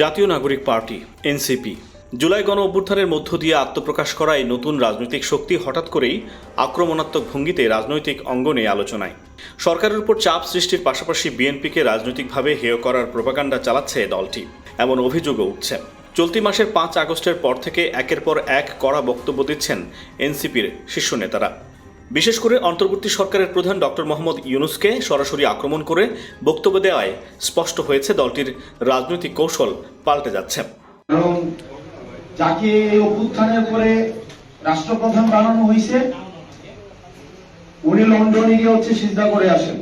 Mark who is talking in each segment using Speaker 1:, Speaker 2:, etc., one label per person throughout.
Speaker 1: জাতীয় নাগরিক party NCP July গণ অভ্যুত্থানের মধ্য দিয়ে আত্মপ্রকাশ করা এই নতুন রাজনৈতিক শক্তি হঠাৎ করেই আক্রমণাত্মক ভঙ্গিতে রাজনৈতিক অঙ্গনে আলোচনায়। সরকারের উপর চাপ সৃষ্টির পাশাপাশি বিএনপিকে রাজনৈতিকভাবে হেয় করার প্রোপাগান্ডা চালাচ্ছে দলটি, এমন অভিযোগও উঠছে। চলতি মাসের 5 আগস্টের পর থেকে একের পর এক কড়া বক্তব্য দিচ্ছেন এনসিপির শীর্ষ নেতারা। বিশেষ করে অন্তর্বর্তী সরকারের প্রধান ডক্টর মোহাম্মদ ইউনূসকে সরাসরি আক্রমণ করে বক্তব্য দেওয়ায় স্পষ্ট হয়েছে দলটির রাজনৈতিক কৌশল পাল্টে যাচ্ছে।
Speaker 2: যাকে এই অভ্যুত্থানের পরে রাষ্ট্রপ্রধান বানানো হয়েছে উনি লন্ডনে গিয়ে সিজদা করে আসেন।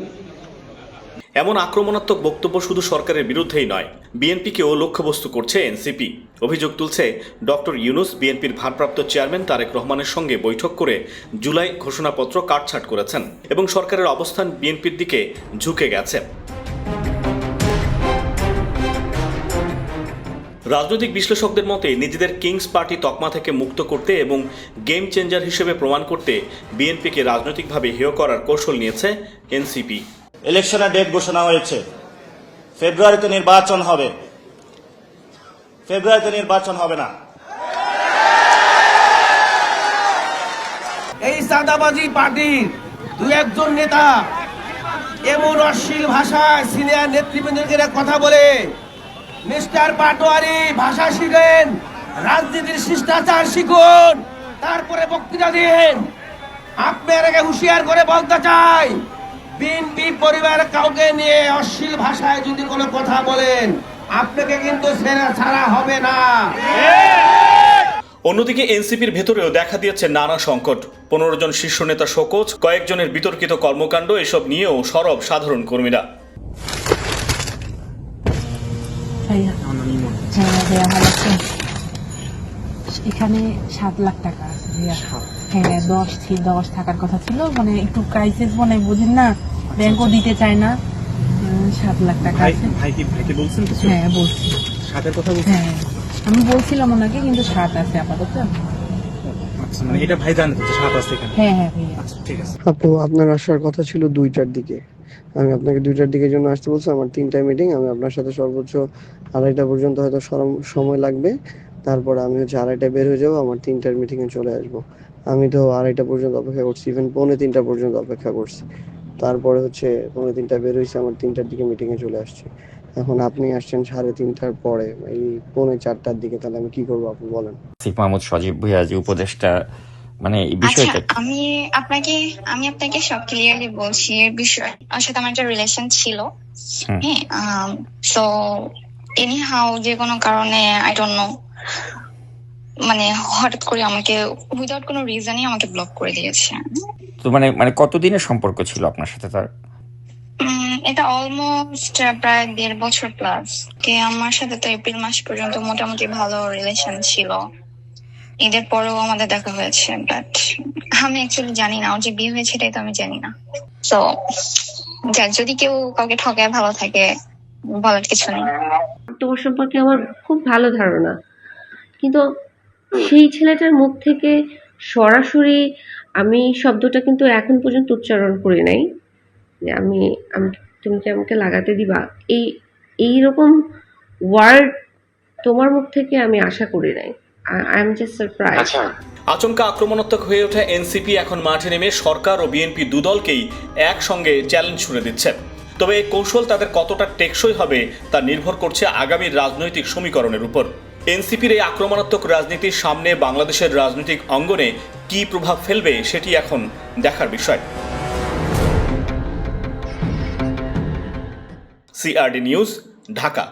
Speaker 1: এমন আক্রমণাত্মক বক্তব্য শুধু সরকারের বিরুদ্ধেই নয়, বিএনপিকেও লক্ষ্যবস্তু করছে এনসিপি। অভিযোগ তুলছে ডক্টর ইউনূস বিএনপির ভারপ্রাপ্ত চেয়ারম্যান তারেক রহমানের সঙ্গে বৈঠক করে জুলাই ঘোষণাপত্র কাটছাঁট করেছেন এবং সরকারের অবস্থান বিএনপির দিকে ঝুঁকে গেছে। রাজনৈতিক বিশ্লেষকদের মতে নিজেদের কিংস পার্টি তকমা থেকে মুক্ত করতে এবং গেম চেঞ্জার হিসেবে প্রমাণ করতে বিএনপিকে রাজনৈতিকভাবে হেয় করার কৌশল নিয়েছে এনসিপি।
Speaker 3: ইলেকশনের ডেট ঘোষণা হয়েছে, ফেব্রুয়ারিতে নির্বাচন হবে। ফেব্রুয়ারিতে নির্বাচন হবে না।
Speaker 4: এই চাঁদাবাজি পার্টির দু একজন নেতা এমন অশ্লীল ভাষায় সিনিয়র নেতৃবৃন্দের কথা বলে, মিস্টার পাটোয়ারি ভাষা শিখেন, রাজনীতির শিষ্টাচার শিখুন, তারপরে বক্তৃতা দিন। আপনাকে হুঁশিয়ার করে বলতে চাই, বিএনপি পরিবার কাউকে নিয়ে অশ্লীল ভাষায় যদি কোনো কথা বলেন আপনাকে কিন্তু ছাড়া হবে না।
Speaker 1: অন্যদিকে এনসিপির ভেতরেও দেখা দিয়েছে নানা সংকট। 15 জন শীর্ষ নেতা শোকজ, কয়েকজনের বিতর্কিত কর্মকাণ্ড, এসব নিয়েও সরব সাধারণ কর্মীরা।
Speaker 5: এখানে 7 লাখ টাকা আছে। হ্যাঁ, 10 থাকার কথা ছিল, মানে একটু ক্রাইসিস মনে বুঝেন না, ব্যাংকও দিতে চায় না। 7 লাখ টাকা আছে।
Speaker 6: ভাইকে বলছেন কিছু?
Speaker 5: হ্যাঁ বলছি,
Speaker 6: 7 এর কথা বলছেন?
Speaker 5: হ্যাঁ আমি বলছিলাম ওনাকে, কিন্তু 7 আছে আপাতত।
Speaker 6: আচ্ছা, মানে এটা ভাই জানেন তো 7 আছে এখানে?
Speaker 5: হ্যাঁ হ্যাঁ ভাইয়া।
Speaker 6: আচ্ছা ঠিক আছে।
Speaker 7: আপু, আপনার আসার কথা ছিল 2টার দিকে। আমি আপনাকে 2টার দিকের জন্য আসতে বলছি। আমার 3টায় মিটিং। আমি আপনার সাথে সর্বোচ্চ 2:30 পর্যন্ত হয়তো সময় লাগবে। তারপর আমি 2:30টায় বের হয়ে যাবো, আমার 3টার মিটিংয়ে চলে আসবো। আমি তো 2:30 পর্যন্ত অপেক্ষা করছি, ইভেন 2:45 পর্যন্ত অপেক্ষা করছি। তারপরে 2:45 বের হয়েছে, আমার 3টার দিকে মিটিংয়ে চলে আসছি। এখন আপনি আসছেন 3:30টার পরে, এই 3:45টার দিকে, তাহলে আমি কি করবো আপনি বলেন।
Speaker 8: আসিফ মাহমুদ সজীব ভুঁইয়া যে উপদেষ্টা, মানে এই বিষয়টা
Speaker 9: আমি আপনাকে সব ক্লিয়ারলি বলছি। এর বিষয় ওর সাথে আমার একটা রিলেশন ছিল। হ্যাঁ, সো এনিহাউ যে কোনো কারণে আই ডোন্ট নো, মানে হঠাৎ করে আমাকে উইদাউট কোনো রিজনই আমাকে ব্লক করে দিয়েছে।
Speaker 8: তো মানে কতদিনের সম্পর্ক ছিল আপনার সাথে তার?
Speaker 9: এটা অলমোস্ট প্রায় 1.5 বছর প্লাস। আমার সাথে তো এপ্রিল মাস পর্যন্ত মোটামুটি ভালো রিলেশন ছিল। ঈদের পরেও আমাদের দেখা হয়েছে, বাট আমি অ্যাকচুয়ালি জানি না ওর যে বিয়ে হয়েছে, এটাই তো আমি জানি না। তো যদি কেউ কাউকে ঠকায় ভালো থাকে, বলার কিছু নেই।
Speaker 10: তোমার সম্পর্কে আমার খুব ভালো ধারণা, কিন্তু সেই ছেলেটার মুখ থেকে সরাসরি আমি শব্দটা কিন্তু এখন পর্যন্ত উচ্চারণ করি নাই যে আমি তুমি কি আমাকে লাগাতে দিবা, এইরকম ওয়ার্ড তোমার মুখ থেকে আমি আশা করি নাই। I am just surprise.
Speaker 1: আচমকা আক্রমণাত্মক হয়ে ওঠা এনসিপি এখন মাঠে নেমে সরকার ও বিএনপি দুদলকেই একসঙ্গে চ্যালেঞ্জ ছুড়ে দিচ্ছে। তবে এই কৌশল তাদের কতটা টেকসই হবে তা নির্ভর করছে আগামীর রাজনৈতিক সমীকরণের উপর। এনসিপির এই আক্রমণাত্মক রাজনীতির সামনে বাংলাদেশের রাজনৈতিক অঙ্গনে কী প্রভাব ফেলবে সেটি এখন দেখার বিষয়। CRD news, Dhaka.